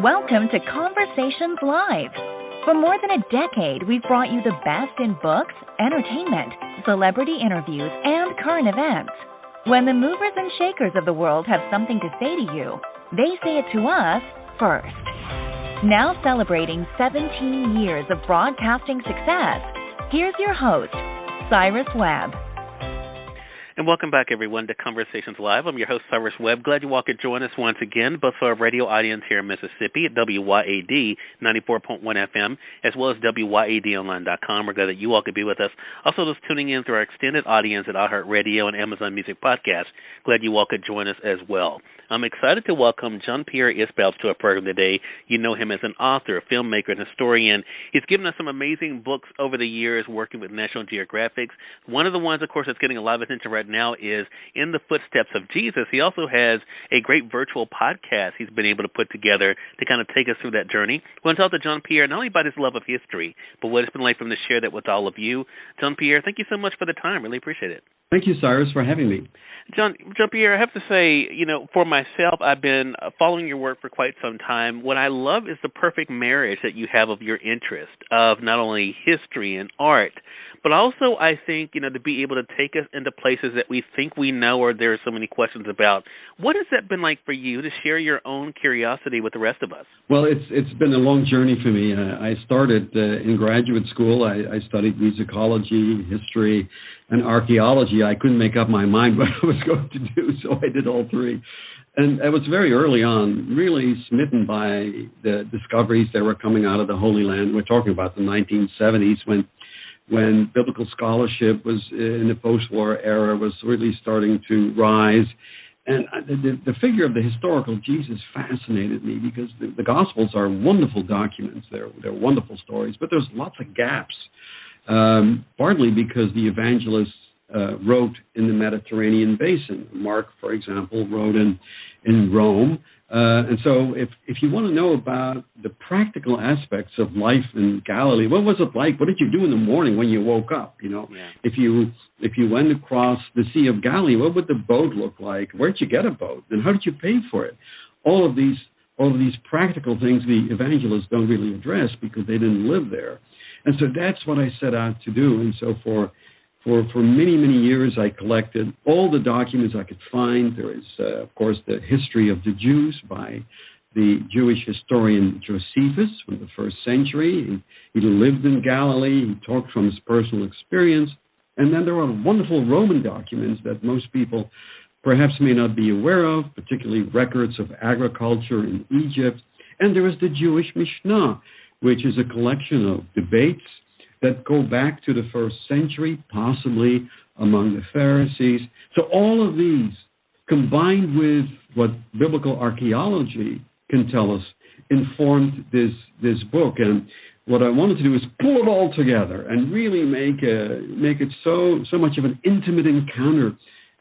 Welcome to Conversations Live. For more than a decade, we've brought you the best in books, entertainment, celebrity interviews, and current events. When the movers and shakers of the world have something to say to you, they say it to us first. Now celebrating 17 years of broadcasting success, here's your host, Cyrus Webb. And welcome back, everyone, to Conversations Live. I'm your host, Cyrus Webb. Glad you all could join us once again, both for our radio audience here in Mississippi at WYAD 94.1 FM, as well as WYADonline.com. We're glad that you all could be with us. Also, those tuning in through our extended audience at iHeartRadio and Amazon Music Podcast. Glad you all could join us as well. I'm excited to welcome Jean-Pierre Isbouts to our program today. You know him as an author, filmmaker, and historian. He's given us some amazing books over the years working with National Geographic. One of the ones, of course, that's getting a lot of attention right now is In the Footsteps of Jesus. He also has a great virtual podcast he's been able to put together to kind of take us through that journey. We want to talk to Jean-Pierre not only about his love of history, but what it's been like for him to share that with all of you. Jean-Pierre, thank you so much for the time. Really appreciate it. Thank you, Cyrus, for having me. Jean-Pierre, I have to say, for myself, I've been following your work for quite some time. What I love is the perfect marriage that you have of your interest of not only history and art, but also I think, to be able to take us into places that we think we know or there are so many questions about. What has that been like for you to share your own curiosity with the rest of us? Well, it's been a long journey for me. I started in graduate school. I studied musicology, history, and archaeology. I couldn't make up my mind what I was going to do, so I did all three. And I was very early on really smitten by the discoveries that were coming out of the Holy Land. We're talking about the 1970s when biblical scholarship was in the post-war era was really starting to rise. And the figure of the historical Jesus fascinated me because the Gospels are wonderful documents. They're wonderful stories, but there's lots of gaps. Partly because the evangelists wrote in the Mediterranean basin. Mark, for example, wrote in Rome. And so if you want to know about the practical aspects of life in Galilee, what was it like? What did you do in the morning when you woke up? Yeah. If you went across the Sea of Galilee, what would the boat look like? Where'd you get a boat? And how did you pay for it? All of these practical things the evangelists don't really address because they didn't live there. And so that's what I set out to do. And so for many, many years, I collected all the documents I could find. There is, of course, the history of the Jews by the Jewish historian Josephus from the first century. He lived in Galilee. He talked from his personal experience. And then there are wonderful Roman documents that most people perhaps may not be aware of, particularly records of agriculture in Egypt. And there is the Jewish Mishnah, which is a collection of debates that go back to the first century, possibly among the Pharisees. So all of these, combined with what biblical archaeology can tell us, informed this book. And what I wanted to do is pull it all together and really make it so much of an intimate encounter,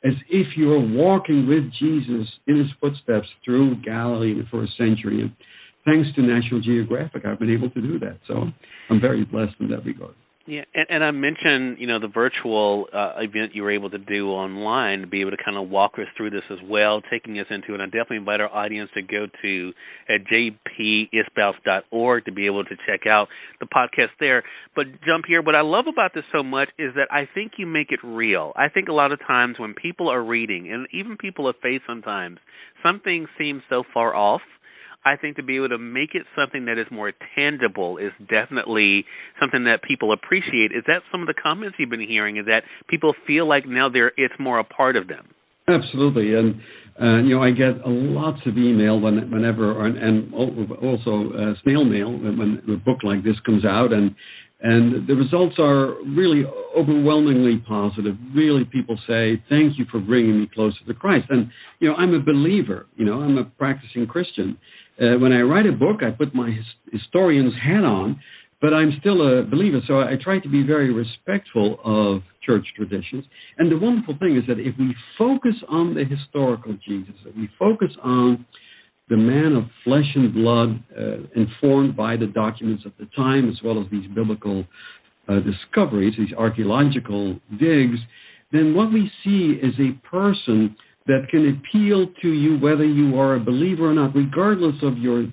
as if you were walking with Jesus in his footsteps through Galilee in the first century. And thanks to National Geographic, I've been able to do that. So I'm very blessed in that regard. Yeah, and I mentioned, the virtual event you were able to do online to be able to kind of walk us through this as well, taking us into it. And I definitely invite our audience to go to jpisbouts.org to be able to check out the podcast there. But, Jean-Pierre, what I love about this so much is that I think you make it real. I think a lot of times when people are reading, and even people of faith sometimes, something seems so far off. I think to be able to make it something that is more tangible is definitely something that people appreciate. Is that some of the comments you've been hearing, is that people feel like now it's more a part of them? Absolutely. And, I get lots of email whenever, and also snail mail when a book like this comes out. And the results are really overwhelmingly positive. Really, people say, thank you for bringing me closer to Christ. And, I'm a believer. I'm a practicing Christian. When I write a book, I put my historian's hat on, but I'm still a believer. So I try to be very respectful of church traditions. And the wonderful thing is that if we focus on the historical Jesus, if we focus on the man of flesh and blood, informed by the documents of the time, as well as these biblical discoveries, these archaeological digs, then what we see is a person that can appeal to you whether you are a believer or not, regardless of your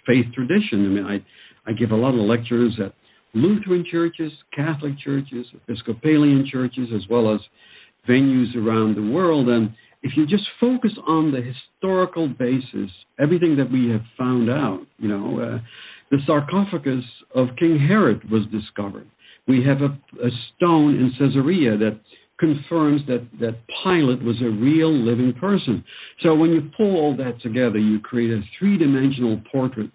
faith tradition. I mean, I give a lot of lectures at Lutheran churches, Catholic churches, Episcopalian churches, as well as venues around the world. And if you just focus on the historical basis, everything that we have found out, the sarcophagus of King Herod was discovered. We have a stone in Caesarea that confirms that Pilate was a real living person. So when you pull all that together, you create a three-dimensional portrait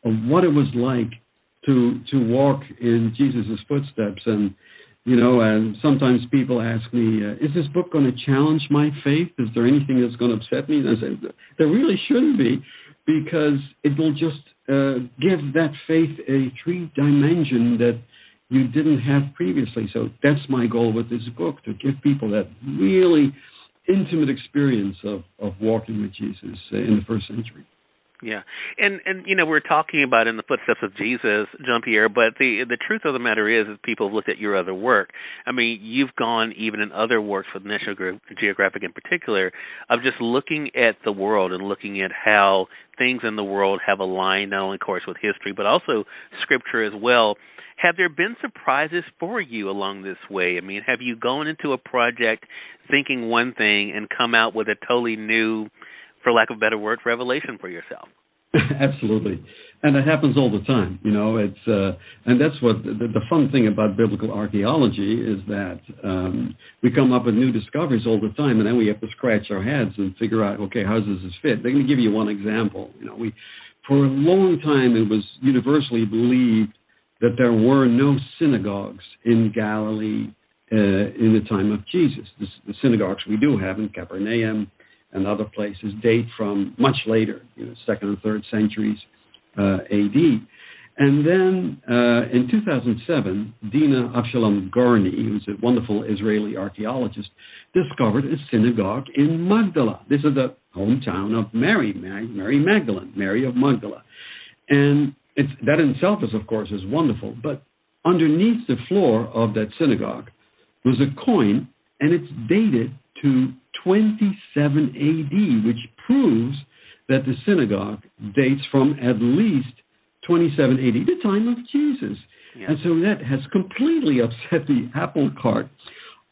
of what it was like to walk in Jesus' footsteps. And sometimes people ask me, is this book going to challenge my faith? Is there anything that's going to upset me? And I say, there really shouldn't be, because it will just give that faith a three-dimension that you didn't have previously. So that's my goal with this book, to give people that really intimate experience of walking with Jesus in the first century. Yeah, and we're talking about in the footsteps of Jesus, Jean-Pierre, but the truth of the matter is people have looked at your other work. I mean, you've gone even in other works with National Geographic in particular, of just looking at the world and looking at how things in the world have aligned, not only, of course, with history, but also Scripture as well. Have there been surprises for you along this way? I mean, have you gone into a project thinking one thing and come out with a totally new, for lack of a better word, revelation for yourself? Absolutely. And it happens all the time. It's and that's what the fun thing about biblical archaeology is, that we come up with new discoveries all the time, and then we have to scratch our heads and figure out, okay, how does this fit? They're going to give you one example. For a long time, it was universally believed that there were no synagogues in Galilee in the time of Jesus. The synagogues we do have in Capernaum and other places date from much later, 2nd and 3rd centuries A.D. And then in 2007, Dina Avshalom Garni, who's a wonderful Israeli archaeologist, discovered a synagogue in Magdala. This is the hometown of Mary Magdalene, Mary of Magdala. And that in itself is, of course, is wonderful. But underneath the floor of that synagogue was a coin, and it's dated to 27 A.D., which proves that the synagogue dates from at least 27 A.D., the time of Jesus. Yeah. And so that has completely upset the apple cart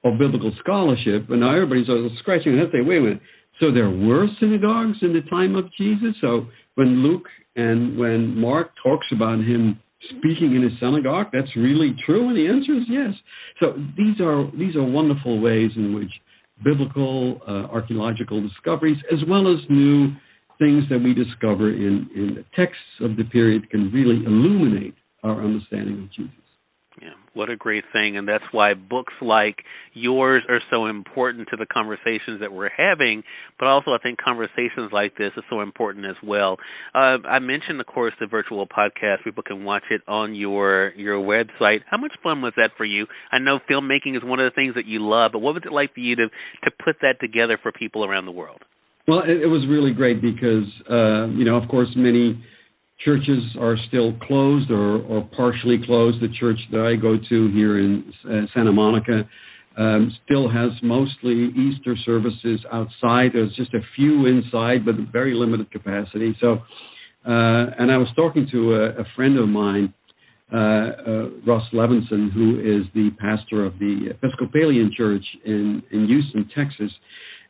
of biblical scholarship. And now everybody's scratching their head and say, wait a minute, so there were synagogues in the time of Jesus? So when Luke and when Mark talks about him speaking in a synagogue, that's really true? And the answer is yes. So these are wonderful ways in which biblical archaeological discoveries, as well as new things that we discover in the texts of the period, can really illuminate our understanding of Jesus. Yeah, what a great thing. And that's why books like yours are so important to the conversations that we're having, but also I think conversations like this are so important as well. I mentioned, of course, the virtual podcast. People can watch it on your website. How much fun was that for you? I know filmmaking is one of the things that you love, but what was it like for you to put that together for people around the world? Well, it was really great because, of course, many churches are still closed or partially closed. The church that I go to here in Santa Monica still has mostly Easter services outside. There's just a few inside, but very limited capacity. So, and I was talking to a friend of mine, Russ Levinson, who is the pastor of the Episcopalian Church in Houston, Texas.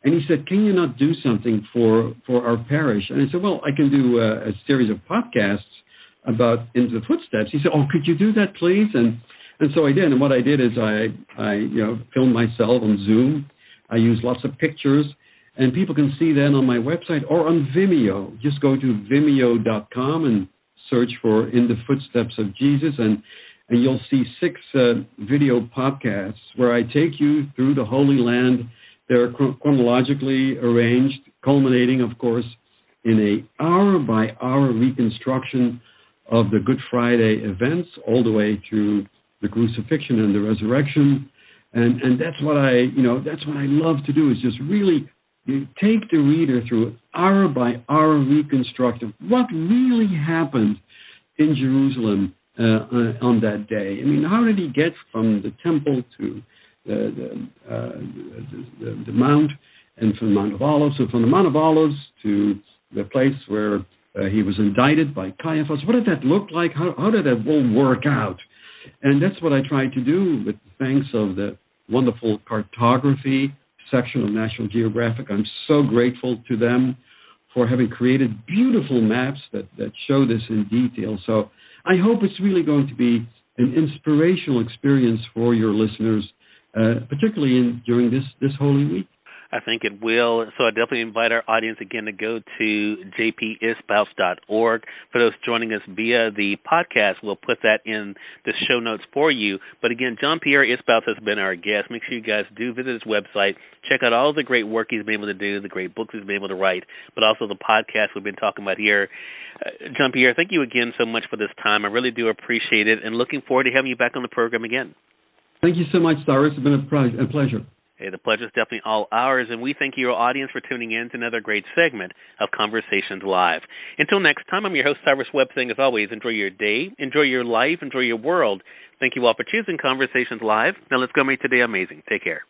And he said, can you not do something for our parish? And I said, well, I can do a series of podcasts about Into the Footsteps. He said, oh, could you do that, please? And so I did. And what I did is I filmed myself on Zoom. I used lots of pictures. And people can see that on my website or on Vimeo. Just go to vimeo.com and search for In the Footsteps of Jesus. And you'll see 6 video podcasts where I take you through the Holy Land. They're chronologically arranged, culminating, of course, in a hour-by-hour reconstruction of the Good Friday events, all the way through the crucifixion and the resurrection, and that's what I love to do, is just really take the reader through hour-by-hour reconstruction. What really happened in Jerusalem on that day? I mean, how did he get from the temple to the mount, and from the Mount of Olives. So from the Mount of Olives to the place where he was indicted by Caiaphas. What did that look like? How did that all work out? And that's what I tried to do with the thanks of the wonderful cartography section of National Geographic. I'm so grateful to them for having created beautiful maps that show this in detail. So I hope it's really going to be an inspirational experience for your listeners, particularly during this Holy Week. I think it will. So I definitely invite our audience again to go to jpisbouts.org. For those joining us via the podcast, we'll put that in the show notes for you. But again, JeanPierre Isbouts has been our guest. Make sure you guys do visit his website. Check out all the great work he's been able to do, the great books he's been able to write, but also the podcast we've been talking about here. JeanPierre, thank you again so much for this time. I really do appreciate it, and looking forward to having you back on the program again. Thank you so much, Cyrus. It's been a pleasure. Hey, the pleasure is definitely all ours, and we thank you, our audience, for tuning in to another great segment of Conversations Live. Until next time, I'm your host, Cyrus Webb, saying, as always, enjoy your day, enjoy your life, enjoy your world. Thank you all for choosing Conversations Live. Now let's go make today amazing. Take care.